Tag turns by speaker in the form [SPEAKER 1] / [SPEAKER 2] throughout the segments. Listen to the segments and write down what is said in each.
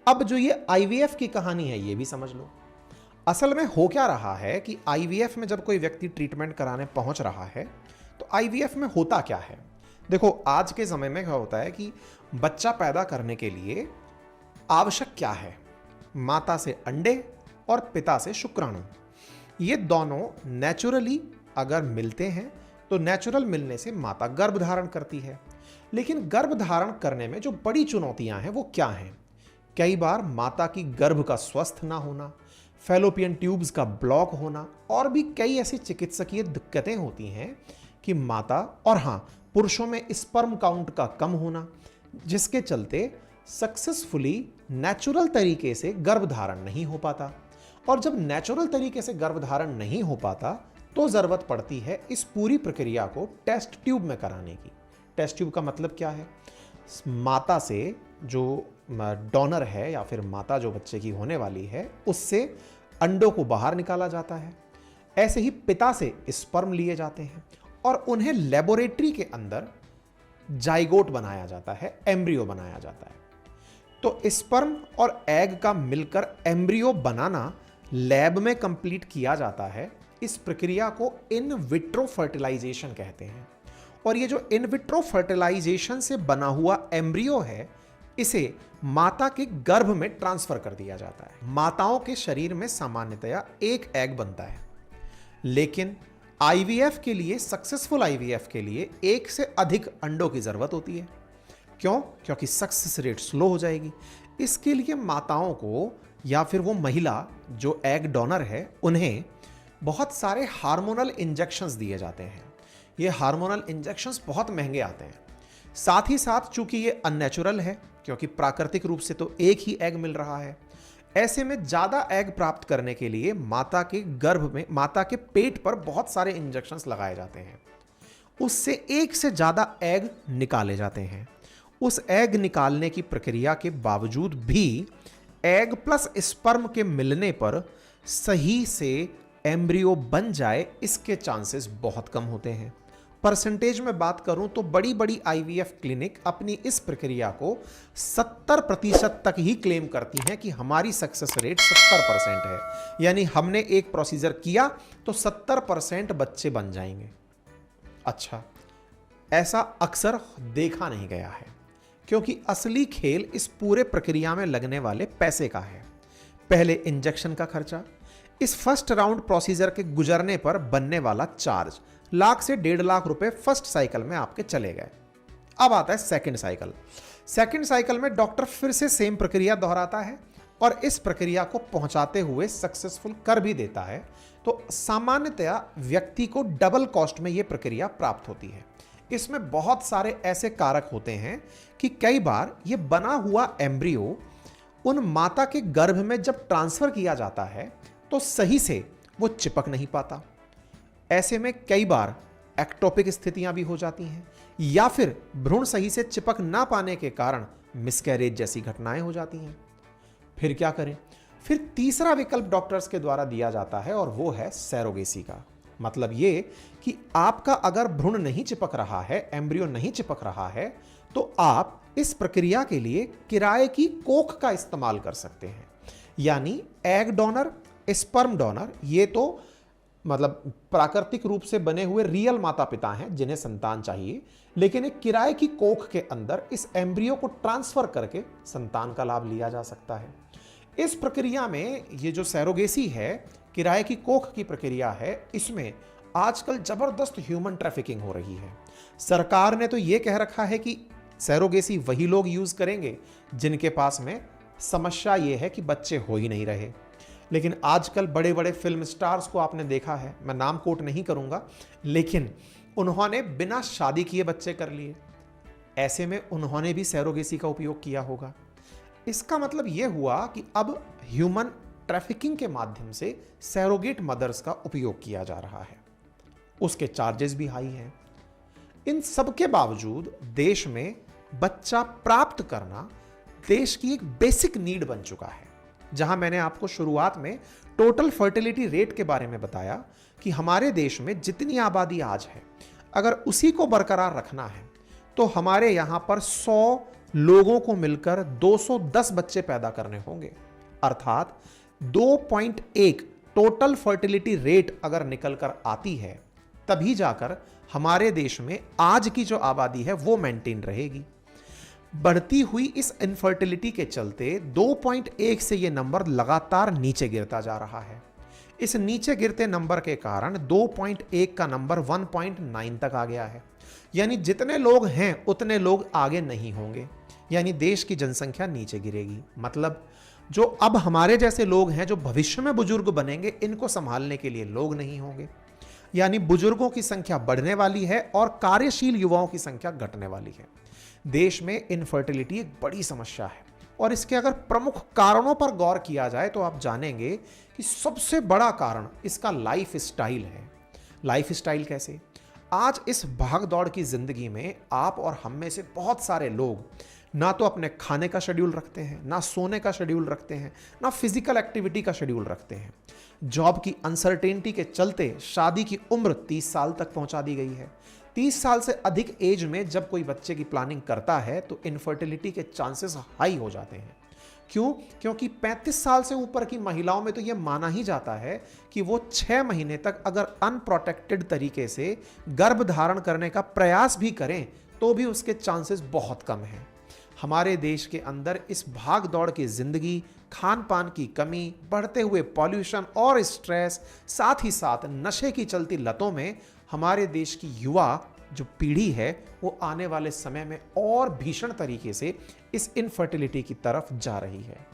[SPEAKER 1] अब जो ये आईवीएफ की कहानी है ये भी समझ लो। असल में हो क्या रहा है कि आईवीएफ में जब कोई व्यक्ति ट्रीटमेंट कराने पहुंच रहा है तो आईवीएफ में होता क्या है। देखो आज के समय में क्या होता है कि बच्चा पैदा करने के लिए आवश्यक क्या है, माता से अंडे और पिता से शुक्राणु। ये दोनों नेचुरली अगर मिलते हैं तो नेचुरल मिलने से माता गर्भ धारण करती है। लेकिन गर्भ धारण करने में जो बड़ी चुनौतियां हैं वो क्या हैं? कई बार माता की गर्भ का स्वस्थ ना होना, फैलोपियन ट्यूब्स का ब्लॉक होना और भी कई ऐसी चिकित्सकीय दिक्कतें होती हैं कि माता और हाँ पुरुषों में स्पर्म काउंट का कम होना, जिसके चलते सक्सेसफुली नेचुरल तरीके से गर्भ धारण नहीं हो पाता। और जब नेचुरल तरीके से गर्भ धारण नहीं हो पाता तो जरूरत पड़ती है इस पूरी प्रक्रिया को टेस्ट ट्यूब में कराने की। टेस्ट ट्यूब का मतलब क्या है? माता से जो डोनर है या फिर माता जो बच्चे की होने वाली है उससे अंडों को बाहर निकाला जाता है। ऐसे ही पिता से स्पर्म लिए जाते हैं और उन्हें लेबोरेटरी के अंदर जाइगोट बनाया जाता है, एम्ब्रियो बनाया जाता है। तो स्पर्म और एग का मिलकर एम्ब्रियो बनाना लैब में कंप्लीट किया जाता है। इस प्रक्रिया को इन विट्रो फर्टिलाइजेशन कहते हैं। और ये जो इन विट्रो फर्टिलाइजेशन से बना हुआ एम्ब्रियो है इसे माता के गर्भ में ट्रांसफर कर दिया जाता है। माताओं के शरीर में सामान्यतया एक एग बनता है, लेकिन आईवीएफ के लिए, सक्सेसफुल आईवीएफ के लिए एक से अधिक अंडों की जरूरत होती है। क्यों? क्योंकि सक्सेस रेट स्लो हो जाएगी। इसके लिए माताओं को या फिर वो महिला जो एग डोनर है उन्हें बहुत सारे हार्मोनल इंजेक्शंस दिए जाते हैं। ये हार्मोनल इंजेक्शंस बहुत महंगे आते हैं। साथ ही साथ चूंकि ये अननेचुरल है, क्योंकि प्राकृतिक रूप से तो एक ही एग मिल रहा है, ऐसे में ज्यादा एग प्राप्त करने के लिए माता के गर्भ में, माता के पेट पर बहुत सारे इंजेक्शंस लगाए जाते हैं। उससे एक से ज्यादा एग निकाले जाते हैं। उस एग निकालने की प्रक्रिया के बावजूद भी एग प्लस स्पर्म के मिलने पर सही से एम्ब्रियो बन जाए, इसके चांसेस बहुत कम होते हैं। परसेंटेज में बात करूं तो बड़ी बड़ी आईवीएफ क्लिनिक अपनी इस प्रक्रिया को 70% तक ही क्लेम करती हैं कि हमारी सक्सेस रेट 70% है। यानी हमने एक प्रोसीजर किया तो 70% बच्चे बन जाएंगे। अच्छा, ऐसा अक्सर देखा नहीं गया है, क्योंकि असली खेल इस पूरे प्रक्रिया में लगने वाले पैसे का है। पहले इंजेक्शन का खर्चा, इस फर्स्ट राउंड प्रोसीजर के गुजरने पर बनने वाला चार्ज, लाख से 1.5 लाख रुपए फर्स्ट साइकिल में आपके चले गए। अब आता है सेकंड साइकिल। सेकंड साइकिल में डॉक्टर फिर से सेम प्रक्रिया दोहराता है और इस प्रक्रिया को पहुंचाते हुए सक्सेसफुल कर भी देता है। तो सामान्यतया व्यक्ति को डबल कॉस्ट में यह प्रक्रिया प्राप्त होती है। इसमें बहुत सारे ऐसे कारक होते हैं कि कई बार यह बना हुआ एम्ब्रियो उन माता के गर्भ में जब ट्रांसफर किया जाता है तो सही से वो चिपक नहीं पाता। ऐसे में कई बार एक्टोपिक स्थितियां भी हो जाती हैं या फिर भ्रूण सही से चिपक ना पाने के कारण मिसकैरेज जैसी घटनाएं हो जाती हैं। फिर क्या करें? फिर तीसरा विकल्प डॉक्टर्स के द्वारा दिया जाता है और वो है सैरोगेसी का। मतलब ये कि आपका अगर भ्रूण नहीं चिपक रहा है, एम्ब्रियो नहीं चिपक रहा है, तो आप इस प्रक्रिया के लिए किराए की कोख का इस्तेमाल कर सकते हैं। यानी एग डोनर, स्पर्म डोनर, ये तो मतलब प्राकृतिक रूप से बने हुए रियल माता पिता हैं जिन्हें संतान चाहिए, लेकिन एक किराए की कोख के अंदर इस एम्ब्रियो को ट्रांसफर करके संतान का लाभ लिया जा सकता है। इस प्रक्रिया में ये जो सैरोगेसी है, किराए की कोख की प्रक्रिया है, इसमें आजकल जबरदस्त ह्यूमन ट्रैफिकिंग हो रही है। सरकार ने तो ये कह रखा है कि सैरोगेसी वही लोग यूज करेंगे जिनके पास में समस्या ये है कि बच्चे हो ही नहीं रहे। लेकिन आजकल बड़े बड़े फिल्म स्टार्स को आपने देखा है, मैं नाम कोट नहीं करूंगा, लेकिन उन्होंने बिना शादी किए बच्चे कर लिए। ऐसे में उन्होंने भी सैरोगेसी का उपयोग किया होगा। इसका मतलब यह हुआ कि अब ह्यूमन ट्रैफिकिंग के माध्यम से सैरोगेट मदर्स का उपयोग किया जा रहा है। उसके चार्जेस भी हाई हैं। इन सब के बावजूद देश में बच्चा प्राप्त करना देश की एक बेसिक नीड बन चुका है। जहां मैंने आपको शुरुआत में टोटल फर्टिलिटी रेट के बारे में बताया कि हमारे देश में जितनी आबादी आज है, अगर उसी को बरकरार रखना है तो हमारे यहां पर 100 लोगों को मिलकर 210 बच्चे पैदा करने होंगे। अर्थात 2.1 टोटल फर्टिलिटी रेट अगर निकल कर आती है, तभी जाकर हमारे देश में आज की जो आबादी है वो मेंटेन रहेगी। बढ़ती हुई इस इनफर्टिलिटी के चलते 2.1 से ये नंबर लगातार नीचे गिरता जा रहा है। इस नीचे गिरते नंबर के कारण 2.1 का नंबर 1.9 तक आ गया है। यानी जितने लोग हैं उतने लोग आगे नहीं होंगे, यानी देश की जनसंख्या नीचे गिरेगी। मतलब जो अब हमारे जैसे लोग हैं जो भविष्य में बुजुर्ग बनेंगे, इनको संभालने के लिए लोग नहीं होंगे, यानी बुजुर्गों की संख्या बढ़ने वाली है और कार्यशील युवाओं की संख्या घटने वाली है। देश में इनफर्टिलिटी एक बड़ी समस्या है और इसके अगर प्रमुख कारणों पर गौर किया जाए तो आप जानेंगे कि सबसे बड़ा कारण इसका लाइफ स्टाइल है। लाइफ स्टाइल कैसे? आज इस भाग दौड़ की जिंदगी में आप और हम में से बहुत सारे लोग ना तो अपने खाने का शेड्यूल रखते हैं, ना सोने का शेड्यूल रखते हैं, ना फिजिकल एक्टिविटी का शेड्यूल रखते हैं। जॉब की अनसर्टेनिटी के चलते शादी की उम्र 30 साल तक पहुंचा दी गई है। 30 साल से अधिक एज में जब कोई बच्चे की प्लानिंग करता है तो इनफर्टिलिटी के चांसेस हाई हो जाते हैं। क्यों? क्योंकि 35 साल से ऊपर की महिलाओं में तो यह माना ही जाता है कि वो 6 महीने तक अगर अनप्रोटेक्टेड तरीके से गर्भ धारण करने का प्रयास भी करें तो भी उसके चांसेस बहुत कम हैं। हमारे देश के अंदर इस भाग दौड़ की जिंदगी, खान पान की कमी, बढ़ते हुए पॉल्यूशन और स्ट्रेस, साथ ही साथ नशे की चलती लतों में हमारे देश की युवा जो पीढ़ी है वो आने वाले समय में और भीषण तरीके से इस इनफर्टिलिटी की तरफ जा रही है।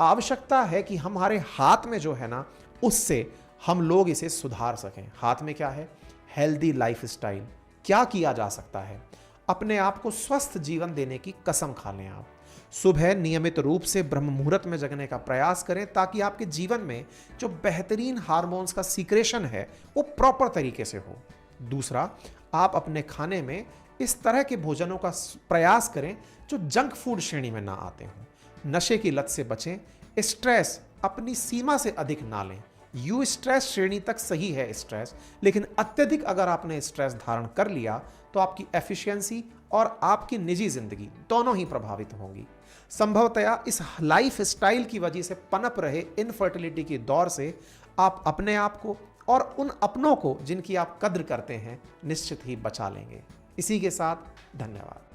[SPEAKER 1] आवश्यकता है कि हमारे हाथ में जो है ना, उससे हम लोग इसे सुधार सकें। हाथ में क्या है? Healthy life style. क्या किया जा सकता है? अपने आप को स्वस्थ जीवन देने की कसम खा लें। आप सुबह नियमित रूप से ब्रह्म मुहूर्त में जगने का प्रयास करें ताकि आपके जीवन में जो बेहतरीन हार्मोन्स का सीक्रेशन है वो प्रॉपर तरीके से हो। दूसरा, आप अपने खाने में इस तरह के भोजनों का प्रयास करें जो जंक फूड श्रेणी में ना आते हों। नशे की लत से बचें। स्ट्रेस अपनी सीमा से अधिक ना लें। यू स्ट्रेस श्रेणी तक सही है स्ट्रेस, लेकिन अत्यधिक अगर आपने स्ट्रेस धारण कर लिया तो आपकी एफिशिएंसी और आपकी निजी जिंदगी दोनों ही प्रभावित होंगी। संभवतया इस लाइफ स्टाइल की वजह से पनप रहे इनफर्टिलिटी की दौर से आप अपने आप को और उन अपनों को जिनकी आप कद्र करते हैं निश्चित ही बचा लेंगे। इसी के साथ धन्यवाद।